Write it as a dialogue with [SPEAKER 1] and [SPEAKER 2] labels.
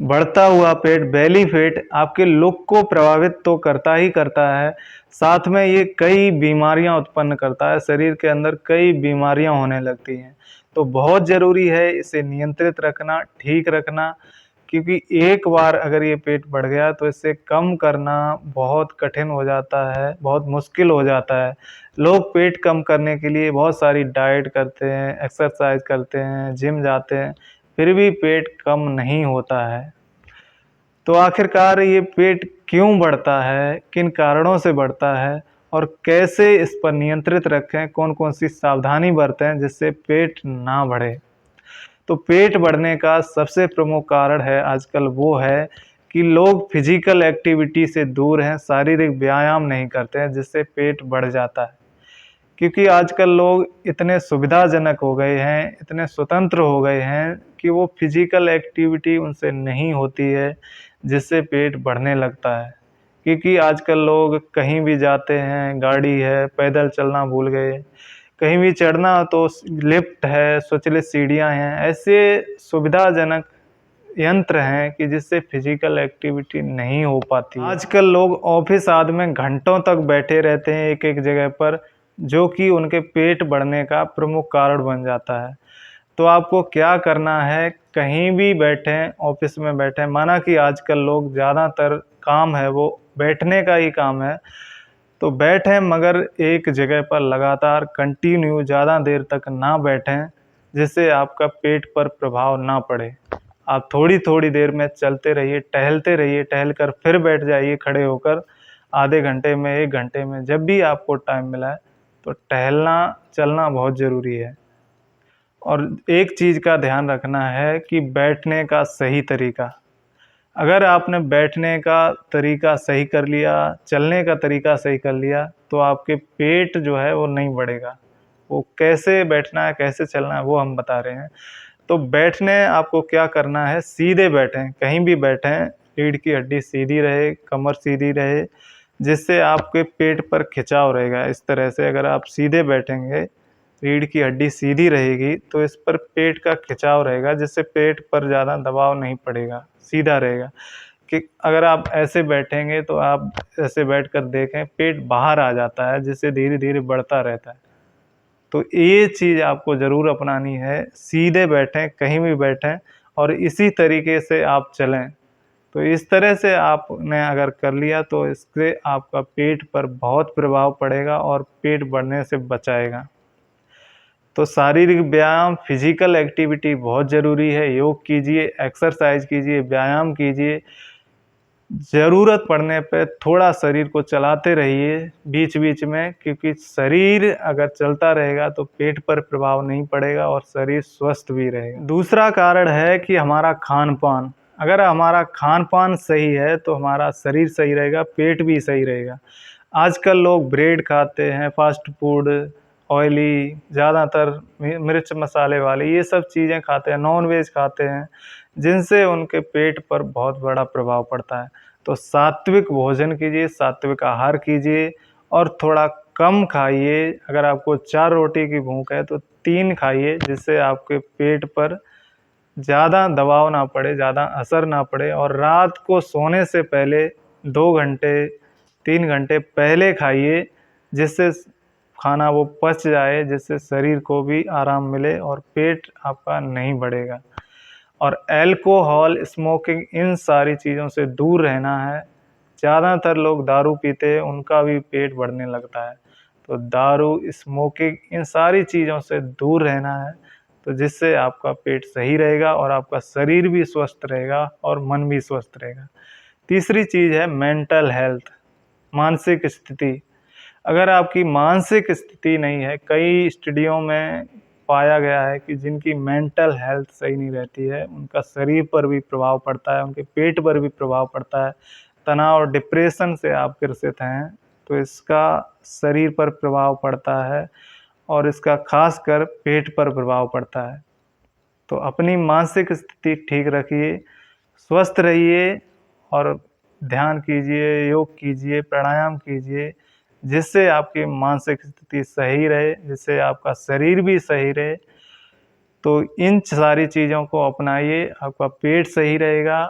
[SPEAKER 1] बढ़ता हुआ पेट, belly fat आपके लुक को प्रभावित तो करता ही करता है, साथ में ये कई बीमारियां उत्पन्न करता है, शरीर के अंदर कई बीमारियां होने लगती हैं। तो बहुत ज़रूरी है इसे नियंत्रित रखना, ठीक रखना, क्योंकि एक बार अगर ये पेट बढ़ गया तो इसे कम करना बहुत कठिन हो जाता है, बहुत मुश्किल हो जाता है। लोग पेट कम करने के लिए बहुत सारी डाइट करते हैं, एक्सरसाइज़ करते हैं, जिम जाते हैं, फिर भी पेट कम नहीं होता है। तो आखिरकार ये पेट क्यों बढ़ता है, किन कारणों से बढ़ता है और कैसे इस पर नियंत्रित रखें, कौन-कौन सी सावधानी बरतें जिससे पेट ना बढ़े? तो पेट बढ़ने का सबसे प्रमुख कारण है आजकल वो है कि लोग फिज़िकल एक्टिविटी से दूर हैं, शारीरिक व्यायाम नहीं करते हैं जिससे पेट बढ़ जाता है। क्योंकि आजकल लोग इतने सुविधाजनक हो गए हैं, इतने स्वतंत्र हो गए हैं कि वो फिज़िकल एक्टिविटी उनसे नहीं होती है, जिससे पेट बढ़ने लगता है। क्योंकि आजकल लोग कहीं भी जाते हैं, गाड़ी है, पैदल चलना भूल गए, कहीं भी चढ़ना तो लिफ्ट है, स्वचालित सीढ़ियाँ हैं, ऐसे सुविधाजनक यंत्र हैं कि जिससे फिज़िकल एक्टिविटी नहीं हो पाती है। आजकल लोग ऑफ़िस आदि में घंटों तक बैठे रहते हैं एक-एक जगह पर, जो कि उनके पेट बढ़ने का प्रमुख कारण बन जाता है। तो आपको क्या करना है, कहीं भी बैठें, ऑफ़िस में बैठें, माना कि आजकल लोग ज़्यादातर काम है वो बैठने का ही काम है, तो बैठें मगर एक जगह पर लगातार कंटिन्यू ज़्यादा देर तक ना बैठें, जिससे आपका पेट पर प्रभाव ना पड़े। आप थोड़ी-थोड़ी देर में चलते रहिए, टहलते रहिए, टहल कर फिर बैठ जाइए खड़े होकर, आधे घंटे में, 1 घंटे में, जब भी आपको टाइम मिला है, तो टहलना, चलना बहुत ज़रूरी है। और एक चीज़ का ध्यान रखना है कि बैठने का सही तरीका। अगर आपने बैठने का तरीका सही कर लिया, चलने का तरीका सही कर लिया, तो आपके पेट जो है वो नहीं बढ़ेगा। वो कैसे बैठना है, कैसे चलना है, वो हम बता रहे हैं। तो बैठने आपको क्या करना है, सीधे बैठें, कहीं भी बैठें, रीढ़ की हड्डी सीधी रहे, कमर सीधी रहे, जिससे आपके पेट पर खिंचाव रहेगा। इस तरह से अगर आप सीधे बैठेंगे, रीढ़ की हड्डी सीधी रहेगी, तो इस पर पेट का खिंचाव रहेगा, जिससे पेट पर ज़्यादा दबाव नहीं पड़ेगा, सीधा रहेगा। कि अगर आप ऐसे बैठेंगे तो आप ऐसे बैठकर देखें, पेट बाहर आ जाता है, जिससे धीरे-धीरे बढ़ता रहता है। तो ये चीज़ आपको ज़रूर अपनानी है, सीधे बैठें, कहीं भी बैठें और इसी तरीके से आप चलें। तो इस तरह से आपने अगर कर लिया तो इससे आपका पेट पर बहुत प्रभाव पड़ेगा और पेट बढ़ने से बचाएगा। तो शारीरिक व्यायाम, फिज़िकल एक्टिविटी बहुत ज़रूरी है, योग कीजिए, एक्सरसाइज़ कीजिए, व्यायाम कीजिए। ज़रूरत पड़ने पे थोड़ा शरीर को चलाते रहिए बीच-बीच में, क्योंकि शरीर अगर चलता रहेगा तो पेट पर प्रभाव नहीं पड़ेगा और शरीर स्वस्थ भी रहेगा। दूसरा कारण है कि हमारा खान-पान। अगर हमारा खान-पान सही है तो हमारा शरीर सही रहेगा, पेट भी सही रहेगा। आजकल लोग ब्रेड खाते हैं, फ़ास्ट फूड, ऑयली, ज़्यादातर मिर्च मसाले वाले ये सब चीज़ें खाते हैं, नॉन-वेज खाते हैं, जिनसे उनके पेट पर बहुत बड़ा प्रभाव पड़ता है। तो सात्विक भोजन कीजिए, सात्विक आहार कीजिए और थोड़ा कम खाइए। अगर आपको 4 रोटी की भूख है तो 3 खाइए, जिससे आपके पेट पर ज़्यादा दबाव ना पड़े, ज़्यादा असर ना पड़े और रात को सोने से पहले 2 घंटे, 3 घंटे पहले खाइए, जिससे खाना वो पच जाए, जिससे शरीर को भी आराम मिले और पेट आपका नहीं बढ़ेगा। और अल्कोहल, स्मोकिंग इन सारी चीज़ों से दूर रहना है। ज़्यादातर लोग दारू पीते हैं, उनका भी पेट बढ़ने लगता है। तो दारू, स्मोकिंग इन सारी चीज़ों से दूर रहना है, तो जिससे आपका पेट सही रहेगा और आपका शरीर भी स्वस्थ रहेगा और मन भी स्वस्थ रहेगा। तीसरी चीज़ है मेंटल हेल्थ, मानसिक स्थिति। अगर आपकी मानसिक स्थिति नहीं है, कई स्टडियों में पाया गया है कि जिनकी मेंटल हेल्थ सही नहीं रहती है, उनका शरीर पर भी प्रभाव पड़ता है, उनके पेट पर भी प्रभाव पड़ता है। तनाव और डिप्रेशन से आप ग्रसित हैं, तो इसका शरीर पर प्रभाव पड़ता है और इसका ख़ासकर पेट पर प्रभाव पड़ता है। तो अपनी मानसिक स्थिति ठीक रखिए, स्वस्थ रहिए और ध्यान कीजिए, योग कीजिए, प्राणायाम कीजिए, जिससे आपकी मानसिक स्थिति सही रहे, जिससे आपका शरीर भी सही रहे। तो इन सारी चीज़ों को अपनाइए, आपका पेट सही रहेगा।